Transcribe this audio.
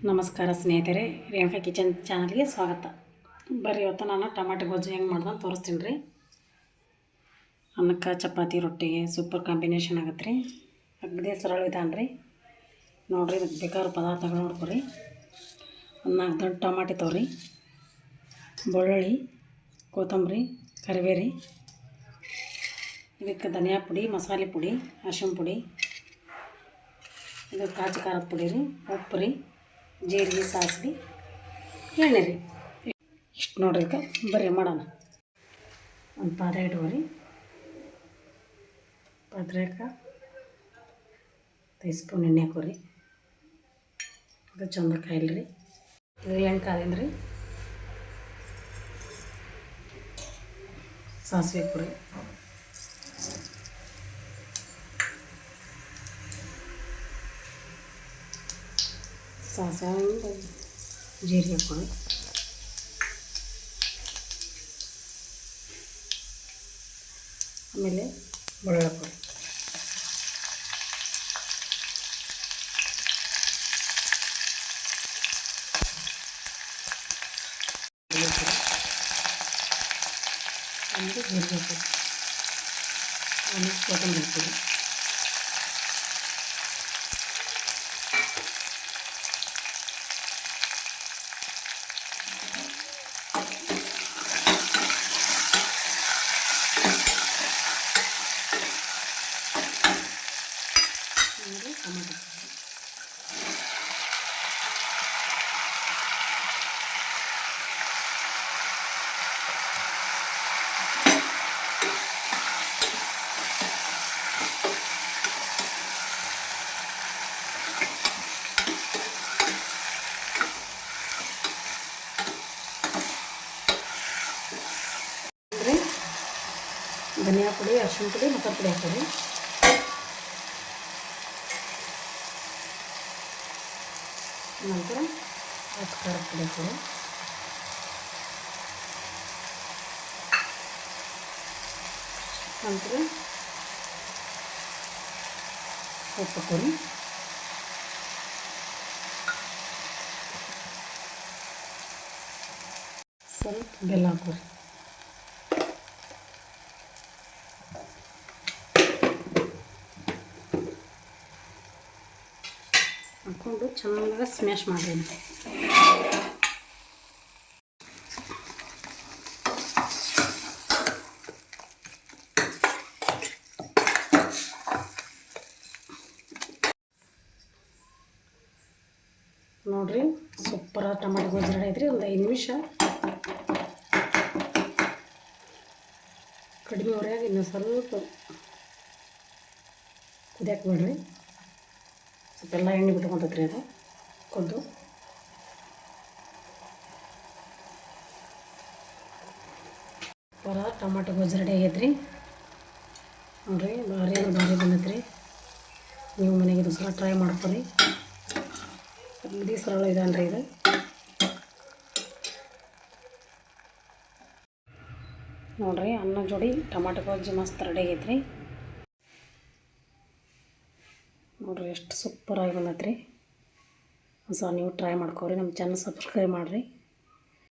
ನಮಸ್ಕಾರ ಸ್ನೇಹಿತರೆ, ರೇಣುಕಾ ಕಿಚನ್ ಚಾನಲ್ಗೆ ಸ್ವಾಗತ. ಬರ್ರಿ, ಇವತ್ತು ನಾನು ಟಮಾಟೊ ಗೊಜ್ಜು ಹೆಂಗೆ ಮಾಡ್ದೆ ಅಂತ ತೋರಿಸ್ತೀನಿ ರೀ. ಅನ್ನಕ್ಕೆ ಚಪಾತಿ ರೊಟ್ಟಿಗೆ ಸೂಪರ್ ಕಾಂಬಿನೇಷನ್ ಆಗತ್ತೆ ರೀ. ಅಗದಿ ಸರಳ ವಿಧಾನ ರೀ. ನೋಡಿರಿ, ಇದಕ್ಕೆ ಬೇಕಾದ ಪದಾರ್ಥಗಳು ನೋಡ್ಕೊರಿ. ಒಂದು 4 ದೊಡ್ಡ ಟಮಾಟಿ ತಗೋರಿ, ಬೆಳ್ಳುಳ್ಳಿ, ಕೊತ್ತಂಬರಿ, ಕರಿಬೇರಿ, ಇದಕ್ಕೆ ಧನಿಯಾ ಪುಡಿ, ಮಸಾಲೆ ಪುಡಿ, ಅರಿಶಿನ ಪುಡಿ, ಇದು ಕಾಚಿ ಖಾರದ ಪುಡಿ ರೀ, ಉಪ್ಪು ರೀ, ಜೀರಿಗೆ, ಸಾಸಿವೆ, ಎಣ್ಣೆ ರೀ. ಇಷ್ಟು ನೋಡ್ರಿ. ಬರ್ರಿ ಮಾಡೋಣ. ಒಂದು ಪಾತ್ರೆ ಇಟ್ಕೊರಿ. ಪಾತ್ರೆಗೆ 5 ಸ್ಪೂನ್ ಎಣ್ಣೆ ಹಾಕೋರಿ. ಅದು ಚಂದ ಕಾಯಿಲ್ ರೀ. ಇದು ಎಣ್ಣೆ ಕಾದಿಂದ ರೀ. ಸಾಸಿವೆ ಪುಡಿ, ಸಾಸಿವೆ, ಜೀರಿಗೆ ಹಾಕೊಳ್ಳಿ. ಆಮೇಲೆ ಬೆಳ್ಳುಳ್ಳಿ ಹಾಕೊಳ್ಳಿ. ಆಮೇಲೆ ಜೀರಿಗೆ ಹಾಕೊಳ್ಳಿ. ಆಮೇಲೆ ಕೊತ್ತಂಬರಿ ಹಾಕೊಳ್ಳಿ. ಟೊಮೆಟೊ ಧನಿಯಾ ಪುಡಿ, ಅರಿಶಿನ ಪುಡಿ, ಮಸಾಲೆ ಪುಡಿ ಹಾಕೋರಿ. ನಂತರ ಖಾರದ ಪುಡಿ ಹಾಕೋರಿ. ನಂತರ ಉಪ್ಪು ಹಾಕೋರಿ. ಸ್ವಲ್ಪ ಬೆಲ್ಲ ಹಾಕೋರಿ. ಹಾಕ್ಕೊಂಡು ಚೆನ್ನಾಗಿ ಸ್ಮ್ಯಾಶ್ ಮಾಡಿ. ನೋಡಿರಿ, ಸೂಪರ್ ಟಮಾಟೊ ಗೊಜ್ಜು ರೆಡಿ ಐತ್ರಿ. ಒಂದು 5 ನಿಮಿಷ ಕಡಿಮೆ ಉರಿಯಾಗ ಇನ್ನೂ ಸ್ವಲ್ಪ ಕುದಿಯಕ್ಕೆ ಬಿಡ್ರಿ. ಸ್ವಲ್ಪ ಎಲ್ಲ ಎಣ್ಣೆ ಬಿಟ್ಕೊಂತೈತ್ರಿ ಅದು ಕೊದ್ದು. ಟಮಾಟೊ ಗೊಜ್ಜು ರೆಡಿ ಆಗೈತ್ರಿ. ನೋಡಿರಿ, ಭಾರಿ ಬಂದೈತ್ರಿ. ನೀವು ಮನೆಗೆ ಇದು ಸಲ ಟ್ರೈ ಮಾಡ್ಕೊರಿ. ಅಗದಿ ಸರಳ ವಿಧಾನ ರೀ ಇದು. ನೋಡಿರಿ, ಅನ್ನ ಜೋಡಿ ಟಮಾಟೊ ಗೊಜ್ಜು ಮಸ್ತ್ ರೆಡಿ ಆಗೈತ್ರಿ. ನೋಡಿರಿ, ಎಷ್ಟು ಸೂಪರಾಗಿ ಬಂದೈತ್ರಿ. ಒಂದು ಸಲ ನೀವು ಟ್ರೈ ಮಾಡ್ಕೊರಿ. ನಮ್ಮ ಚಾನಲ್ ಸಬ್ಸ್ಕ್ರೈಬ್ ಮಾಡಿರಿ.